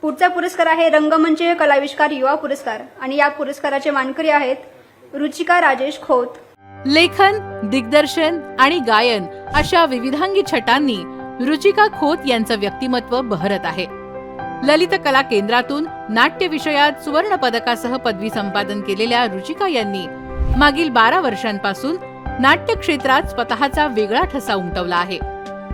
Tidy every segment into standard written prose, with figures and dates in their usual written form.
पुढचा पुरस्कार आहे रंगमंच कलाविष्कार युवा पुरस्कार आणि या पुरस्काराचे मानकरी आहेत रुचिका राजेश खोत। लेखन, दिग्दर्शन आणि गायन अशा विविधांगी छटांनी रुचिका खोत यांचं व्यक्तिमत्व बहरत आहे। ललित कला केंद्रातून नाट्य विषयात सुवर्ण पदकासह पदवी संपादन केलेल्या रुचिका यांनी मागील 12 वर्षांपासून नाट्य क्षेत्रात स्वतःचा वेगळा ठसा उमटवला आहे।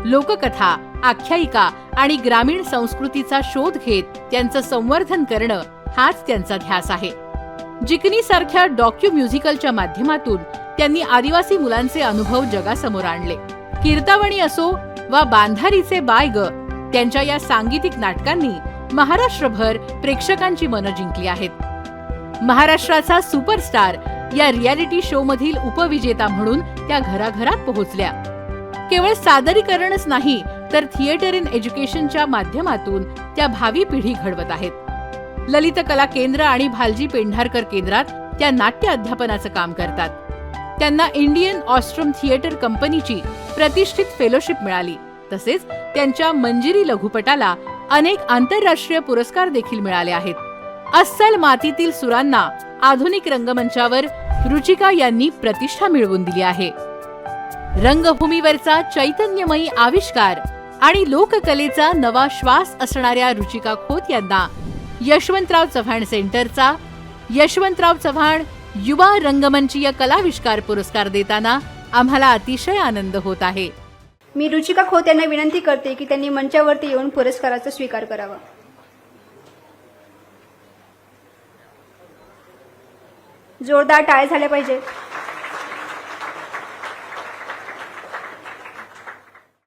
लोककथा, आख्यायिका आणि ग्रामीण संस्कृतीचा शोध घेत त्यांचं संवर्धन करणं हाच त्यांचा ध्यास आहे। जिकनी सारख्या डॉक्यू म्युझिकलच्या माध्यमातून त्यांनी आदिवासी मुलांचे अनुभव जगासमोर आणले। कीर्तावणी असो वा बांधारीचे बाय ग, त्यांच्या या सांगीतिक नाटकांनी महाराष्ट्रभर प्रेक्षकांची मनं जिंकली आहेत। महाराष्ट्राचा सुपरस्टार या रियालिटी शो मधील उपविजेता म्हणून त्या घराघरात पोहोचल्या। केवळ सादरीकरणच नाही तर थिएटर इन एज्युकेशनच्या माध्यमातून त्या भावी पिढी घडवत आहेत। ललित कला केंद्र आणि भालजी पेंढारकर केंद्रात त्या नाट्य अध्यापनाचं काम करतात। त्यांना इंडियन ऑस्ट्रम थिएटर कंपनीची प्रतिष्ठित फेलोशिप मिळाली। तसेच त्यांच्या मंजिरी लघुपटाला अनेक आंतरराष्ट्रीय पुरस्कार देखील मिळाले आहेत। अस्सल मातीतील सुरांना आधुनिक रंगमंचावर रुचिका यांनी प्रतिष्ठा मिळवून दिली आहे। रंगभूमीवरचा चैतन्यमयी आविष्कार आणि लोककलेचा नवा श्वास असणाऱ्या रुचिका खोत यांना यशवंतराव चव्हाण सेंटरचा यशवंतराव चव्हाण युवा रंगमंचीय कलाविष्कार पुरस्कार देताना आम्हाला अतिशय आनंद होत आहे। मी रुचिका खोत यांना विनंती करते की त्यांनी मंचावरती येऊन पुरस्काराचा स्वीकार करावा। जोरदार टाळ्या झाल्या पाहिजेत।